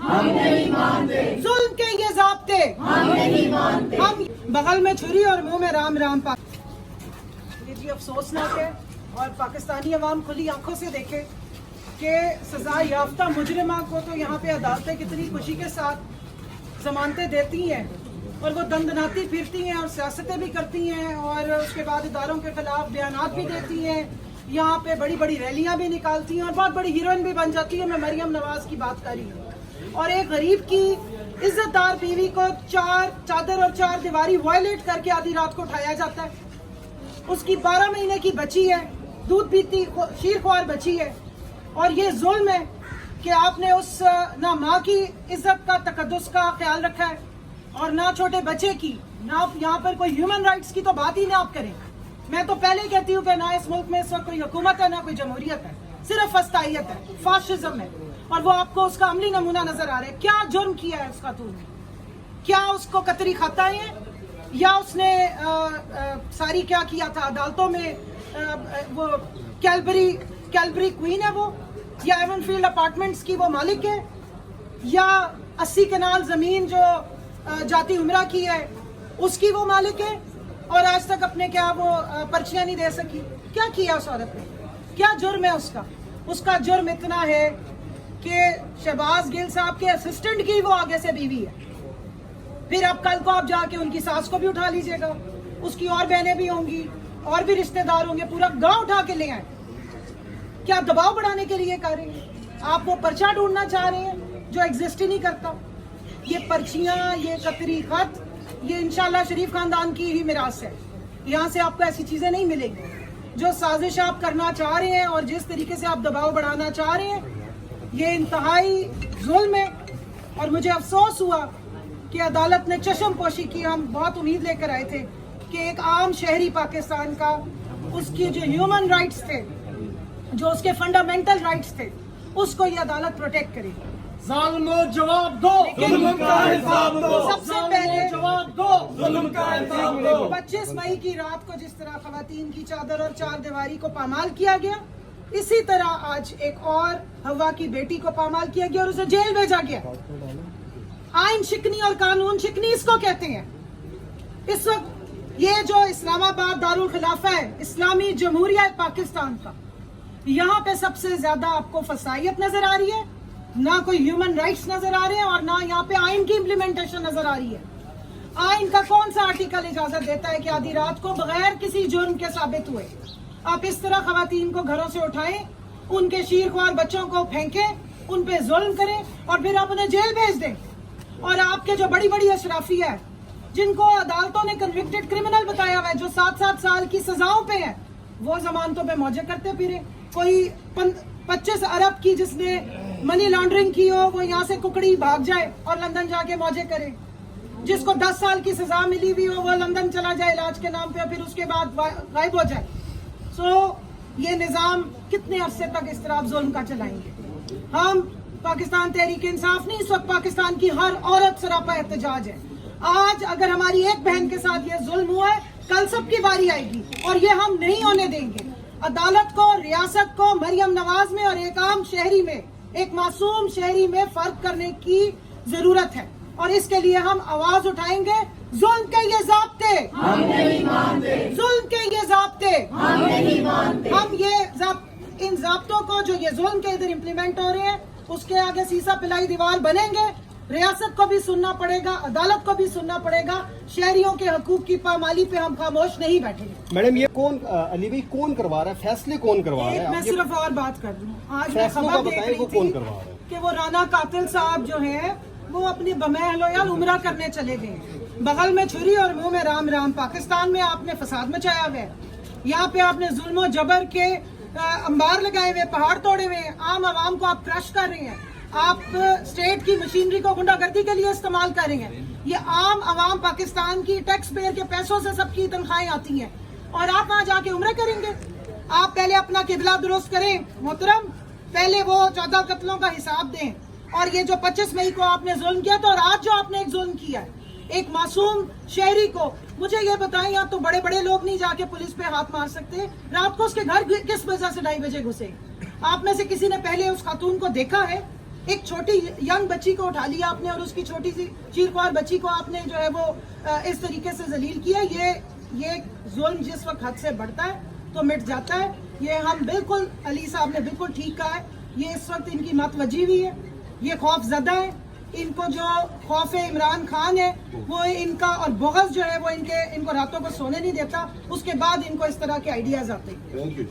हम नहीं मानते, जुल्म के ये ज़ाब्ते हम नहीं मानते। हम बगल में छुरी और मुंह में राम राम पा। ये जी अफसोसनाक है और पाकिस्तानी अवाम खुली आंखों से देखे कि सजा याफ्ता मुजरिमा को तो यहाँ पे अदालतें कितनी खुशी के साथ जमानतें देती हैं और वो दंदनाती फिरती हैं और सियासतें भी करती हैं और उसके बाद इदारों के खिलाफ बयानात भी देती हैं, यहाँ पे बड़ी बड़ी रैलियां भी निकालती हैं और बहुत बड़ी हीरोइन भी बन जाती है। मैं मरियम नवाज की बात कर रही हूँ। और एक गरीब की इज्जतदार बीवी को चार चादर और चार दीवारी वायलेट करके आधी रात को उठाया जाता है। उसकी 12 महीने की बच्ची है, दूध पीती शीर ख्वार बच्ची है और ये जुल्म है कि आपने उस ना माँ की इज्जत का तकद्दुस का ख्याल रखा है और ना छोटे बच्चे की, ना यहाँ पर कोई ह्यूमन राइट्स की तो बात ही ना आप करें। मैं तो पहले ही कहती हूँ कि ना इस मुल्क में इस वक्त कोई हुकूमत है ना कोई जमहूरियत है, सिर्फ फस्तायत है, फाशिज्म है और वो आपको उसका अमली नमूना नजर आ रहा है। क्या जुर्म किया है उस खातून ने? क्या उसको कतरी खाता है या उसने सारी क्या किया था अदालतों में? वो कैलबरी क्वीन है वो, या एवनफील्ड अपार्टमेंट्स की वो मालिक है, या 80 कनाल जमीन जो जाती उमरा की है उसकी वो मालिक है और आज तक अपने क्या वो पर्चियां नहीं दे सकी? क्या किया उस औरत ने? क्या जुर्म है उसका? उसका जुर्म इतना है कि शहबाज गिल साहब के असिस्टेंट की वो आगे से बीवी है। फिर अब कल को आप जाके उनकी सास को भी उठा लीजिएगा, उसकी और बहनें भी होंगी और भी रिश्तेदार होंगे, पूरा गांव उठा के ले आए। क्या दबाव बढ़ाने के लिए कर रहे हैं? आप वो पर्चा ढूंढना चाह रहे हैं जो एग्जिस्ट ही नहीं करता। ये पर्चियां, ये कतरी खत, ये इंशाल्लाह शरीफ खानदान की ही मिरास है। यहाँ से आपको ऐसी चीजें नहीं मिलेगी। जो साजिश आप करना चाह रहे हैं और जिस तरीके से आप दबाव बढ़ाना चाह रहे हैं, ये इंतहाई जुल्म है। और मुझे अफसोस हुआ कि अदालत ने चश्म पोशी की। हम बहुत उम्मीद लेकर आए थे कि एक आम शहरी पाकिस्तान का उसकी जो ह्यूमन राइट्स थे, जो उसके फंडामेंटल राइट्स थे, उसको ये अदालत प्रोटेक्ट करेगी। ज़ालिमों जवाब दो, जुल्म का हिसाब दो। सबसे पहले जवाब दो, जुल्म का हिसाब दो। 25 मई की रात को जिस तरह खवातीन की चादर और चार दीवारी को पामाल किया गया, इसी तरह आज एक और हवा की बेटी को पामाल किया गया और उसे जेल भेजा गया। आइन शिकनी और कानून शिकनी इसको कहते हैं। इस वक्त ये जो इस्लामाबाद दारुल खिलाफा है, इस्लामी जमहूरियत पाकिस्तान का, यहाँ पे सबसे ज्यादा आपको फसायत नजर आ रही है, ना कोई ह्यूमन राइट्स नजर आ रहे हैं और ना यहाँ पे आइन की इम्प्लीमेंटेशन नजर आ रही है। आइन का कौन सा आर्टिकल इजाजत देता है कि आधी रात को बगैर किसी जुर्म के साबित हुए आप इस तरह खवातीन को घरों से उठाएं, उनके शीर ख्वार बच्चों को फेंकें, उन पे जुल्म करें और फिर आप उन्हें जेल भेज दें? और आपके जो बड़ी बड़ी अशराफिया है, जिनको अदालतों ने कन्विक्टेड क्रिमिनल बताया हुआ है, जो 7-7 साल की सजाओं पे है, वो जमानतों पे मौजे करते फिरे। कोई 25 अरब की जिसने मनी लॉन्ड्रिंग की हो, वो यहाँ से कुकड़ी भाग जाए और लंदन जाके मौजे करे। जिसको 10 साल की सजा मिली हुई हो, वो लंदन चला जाए इलाज के नाम पे, फिर उसके बाद गायब हो जाए। ये निजाम कितने अरसे तक इस तरह जुल्म का चलाएंगे? हम पाकिस्तान तहरीक इंसाफ नहीं, इस वक्त पाकिस्तान की हर औरत सरापा एहतजाज है। आज अगर हमारी एक बहन के साथ ये जुल्म हुआ है, कल सबकी बारी आएगी और ये हम नहीं होने देंगे। अदालत को, रियासत को मरियम नवाज में और एक आम शहरी में, एक मासूम शहरी में फर्क करने की जरूरत है और इसके लिए हम आवाज उठाएंगे। जुल्म के ये ज़ाब्ते हम नहीं मानते, जुल्म के ये ज़ाब्ते हम नहीं मानते। हम इन ज़ाब्तों को जो ये जुल्म के इधर इम्प्लीमेंट हो रहे हैं, उसके आगे सीसा पिलाई दीवार बनेंगे। रियासत को भी सुनना पड़ेगा, अदालत को भी सुनना पड़ेगा। शहरियों के हकूक की पामाली पे हम खामोश नहीं बैठेंगे। मैडम, ये कौन अली भाई कौन करवा रहा है? फैसले कौन करवा रहा है? मैं सिर्फ और बात कर दूं, आज मैं फैसलों का खबर देख बताएं, वो रही कौन थी करवा रहा है? कि वो राना कातिल साहब जो है वो अपनी बमहलोयाल उमरा करने चले गए। बगल में छुरी और मुंह में राम राम। पाकिस्तान में आपने फसाद मचाया हुआ है, यहाँ पे आपने जुल्म और जबर के अंबार लगाए हुए, पहाड़ तोड़े हुए, आम आवाम को आप क्रश कर रहे हैं। आप स्टेट की मशीनरी को गुंडागर्दी के लिए इस्तेमाल कर रहे हैं। ये आम आवाम पाकिस्तान की टैक्स पेयर के पैसों से सबकी तनख्वाहें आती हैं और आप वहाँ जाके उम्र करेंगे। आप पहले अपना किबला दुरुस्त करें मोहतरम, पहले वो 14 कत्लों का हिसाब दें। और ये जो 25 मई को आपने जुल्म किया था और आज जो आपने एक जुल्म किया है एक मासूम शहरी को, मुझे ये बताएं, यहाँ तो बड़े बड़े लोग नहीं जाके पुलिस पे हाथ मार सकते। रात को उसके घर किस वजह से 2:30 बजे घुसे? आप में से किसी ने पहले उस खातून को देखा है? ایک چھوٹی ینگ بچی کو اٹھا لیا آپ نے اور اس کی چھوٹی سی چیرخوار بچی کو آپ نے جو ہے وہ اس طریقے سے ذلیل کیا. یہ ظلم جس وقت حد سے بڑھتا ہے تو مٹ جاتا ہے. یہ ہم بالکل علی صاحب نے بالکل ٹھیک کہا ہے. یہ اس وقت ان کی مت وجی ہوئی ہے, یہ خوف زدہ ہے. ان کو جو خوف عمران خان ہے وہ ان کا, اور بغض جو ہے وہ ان کو راتوں کو سونے نہیں دیتا. اس کے بعد ان کو اس طرح کے آئیڈیاز آتے ہیں. Thank you.